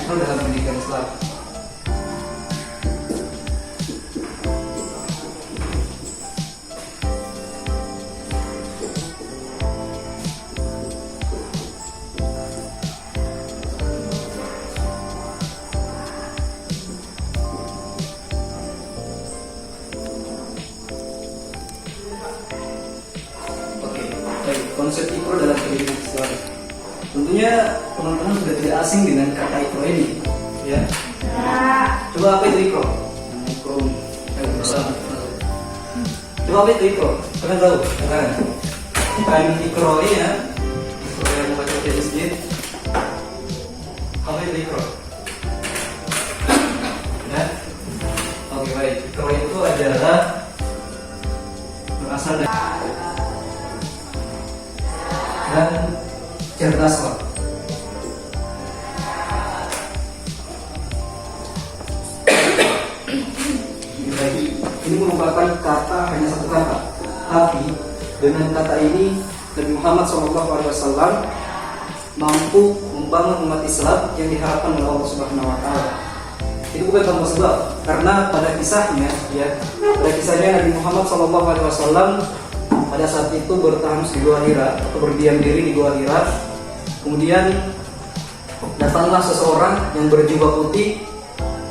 ikro dalam pendidikan Islam. Oke, baik, konsep ikro dalam pendidikan Islam. Tentunya teman-teman sudah tidak asing dengan kata ikro ini, ya. Coba apa itu ikro? Ikro, coba apa itu ikro? Kalian tahu? Kalian? Bukan ikro ini ya, ikro yang membaca di masjid. Apa itu ikro? Ya. Oke, baik. Ikro itu adalah berasal dari dan cerdaslah. Ini merupakan kata, hanya satu kata, tapi dengan kata ini Nabi Muhammad SAW mampu membangun umat Islam yang diharapkan oleh Allah Subhanahu Wa Taala. Itu bukan tanpa sebab, karena pada kisahnya, Nabi Muhammad SAW pada saat itu bertahan di Gua Hira atau berdiam diri di Gua Hira. Kemudian datanglah seseorang yang berjubah putih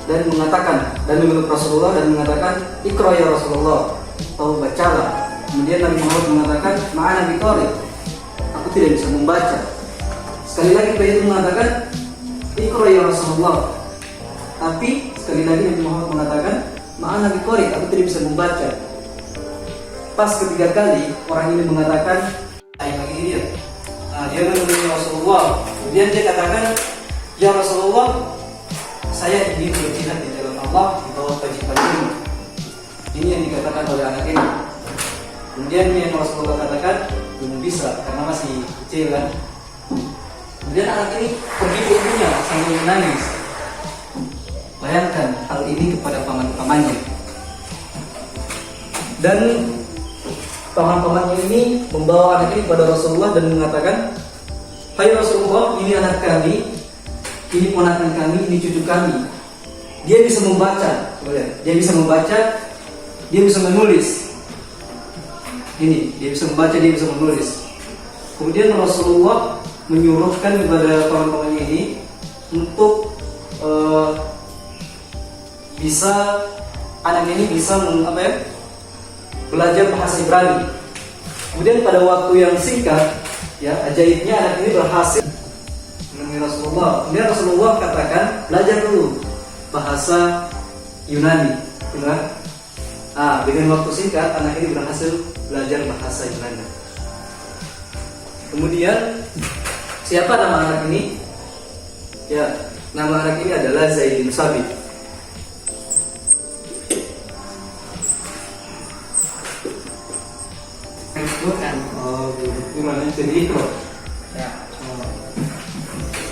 dan mengatakan, dan memeluk Rasulullah dan mengatakan, "Iqra ya Rasulullah," atau bacalah. Kemudian Nabi Muhammad mengatakan, "Ma'ana biqari," aku tidak bisa membaca. Sekali lagi pria itu mengatakan, "Iqra ya Rasulullah," tapi sekali lagi Nabi Muhammad mengatakan, "Ma'ana biqari," aku tidak bisa membaca. Pas ketiga kali orang ini mengatakan, lagi dia. Dia menemui Rasulullah. Kemudian dia katakan, "Ya Rasulullah, saya ingin berjihad di jalan Allah di bawah kewajiban ini." Ini yang dikatakan oleh anak ini. Kemudian yang Rasulullah katakan, "Belum bisa karena masih kecil kan." Kemudian anak ini pergi ke ibunya sambil menangis. Bayangkan hal ini kepada paman-pamannya. Dan paman-pamannya ini membawa anak ini kepada Rasulullah dan mengatakan, "Hai Rasulullah, ini anak kami, ini ponakan kami, ini cucu kami. Dia bisa membaca, dia bisa membaca, dia bisa menulis. Ini, dia bisa membaca, dia bisa menulis." Kemudian Rasulullah menyuruhkan kepada paman-pamannya ini untuk anak ini bisa belajar bahasa Ibrani. Kemudian pada waktu yang singkat, ya, ajaibnya anak ini berhasil menemui Rasulullah. Kemudian Rasulullah katakan, "Belajar dulu bahasa Yunani." Benar? Dengan waktu singkat anak ini berhasil belajar bahasa Yunani. Kemudian siapa nama anak ini? Ya, nama anak ini adalah Zaid bin Sabit. Bukan. Oh, gimana jadi ikro? Ya.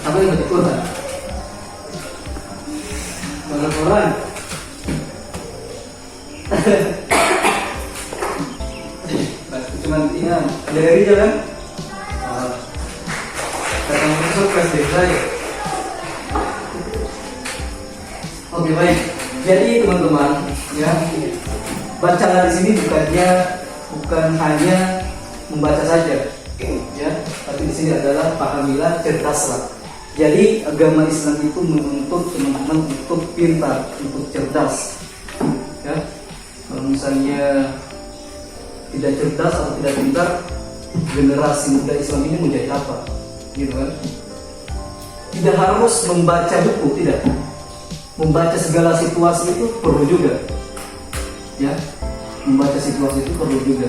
Apa yang betul kan? Banyak orang. Cuman ingat dari jalan. Datang masuk ke saya. Oke, baik. Jadi teman-teman, ya, bacalah di sini bukan hanya membaca saja, ya, tapi di sini adalah pahamilah, cerdaslah. Jadi agama Islam itu menuntut teman-teman untuk pintar, untuk cerdas. Ya, kalau misalnya tidak cerdas atau tidak pintar, generasi muda Islam ini menjadi apa? Gitu kan? Tidak harus membaca buku, tidak. Membaca segala situasi itu perlu juga. Ya, membaca situasi itu perlu juga.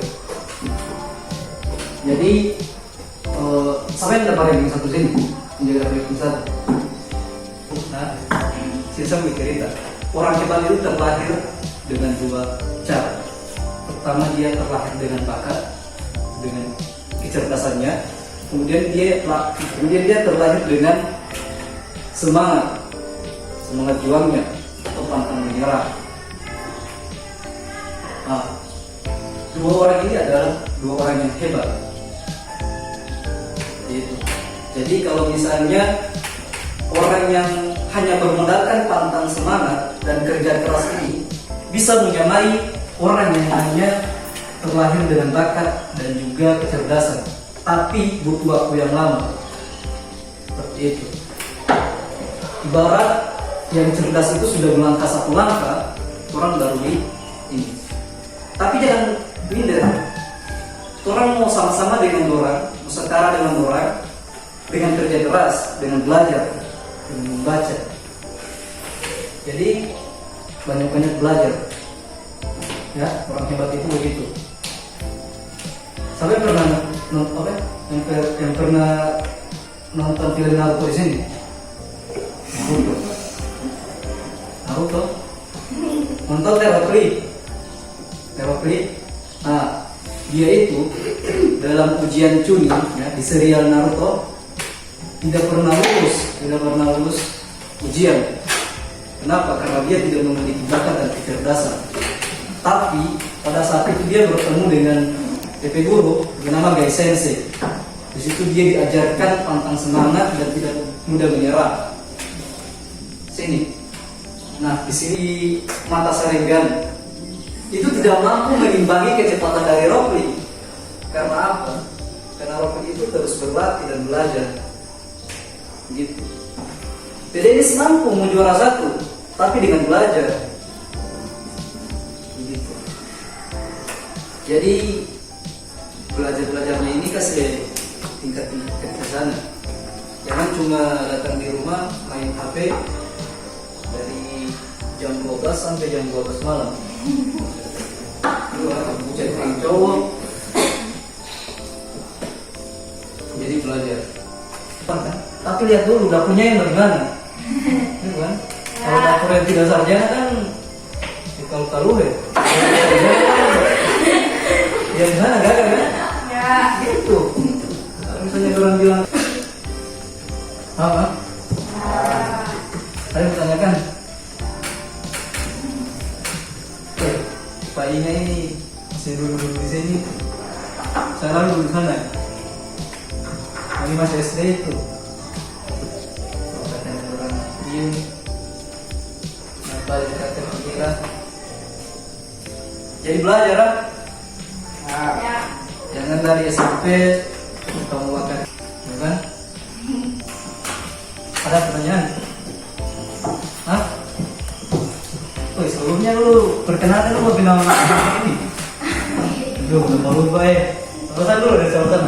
Jadi sampai dapat ranking satu sini, menjaga ranking satu. Nah, saya cerita. Orang Jepang itu terlahir dengan dua cara. Pertama, dia terlahir dengan bakat, dengan kecerdasannya. Kemudian dia terlahir dengan semangat juangnya atau pantang menyerah. Dua orang ini adalah dua orang yang hebat. Gitu. Jadi kalau misalnya orang yang hanya bermodalkan pantang semangat dan kerja keras ini bisa menyamai orang yang hanya terlahir dengan bakat dan juga kecerdasan, tapi butuh waktu yang lama. Seperti itu. Ibarat yang cerdas itu sudah melangkah satu langkah, orang baru di ini. Tapi jangan minder. Orang mau sama-sama dengan orang, mau setara dengan orang, dengan kerja keras, dengan belajar, dengan membaca. Jadi banyak-banyak belajar. Ya, orang hebat itu begitu. Sampai pernah yang pernah nonton film Naruto di sini? Naruto? Nonton Terokli? Nah, dia itu dalam ujian Chunin ya, di serial Naruto tidak pernah lulus ujian. Kenapa? Karena dia tidak memiliki bakat dan kecerdasan. Tapi pada saat itu dia bertemu dengan TP guru bernama Gai Sensei. Di situ dia diajarkan pantang semangat dan tidak mudah menyerah. Sini. Nah, di sini mata Sharingan itu tidak mampu mengimbangi kecepatan dari Rock Lee. Karena apa? Karena Rock Lee itu terus berlatih dan belajar. Gitu. Dennis mampu menjuara satu, tapi dengan belajar. Begitu. Jadi belajarnya ini kasih tingkat ke sana. Jangan cuma datang di rumah main HP dari jam 12 sampai jam 12 malam. Cari cowok. Jadi belajar. Tapi lihat dulu dapurnya yang bagaimana. Itu kan? Kalau dapur yang tidak sarjana kan ditaruh ya. Ya gimana gagal kan? Ya. Gitu. Kalau misalnya orang bilang apa? Saya bertanyakan. Pak Ina ini masih dulu di sini. Saya lalu di sana. Ini masih SD itu. Katanya orang diem. Balik ke pikiran. Jadi belajar lah. Ya. Jangan dari SMP kamu makan, ya kan? Ada pertanyaan? Hah? Woi, sebelumnya lu perkenalkan lu mau kenal anak ini? Lu belum lupa ya? Terusan dulu dari terusan.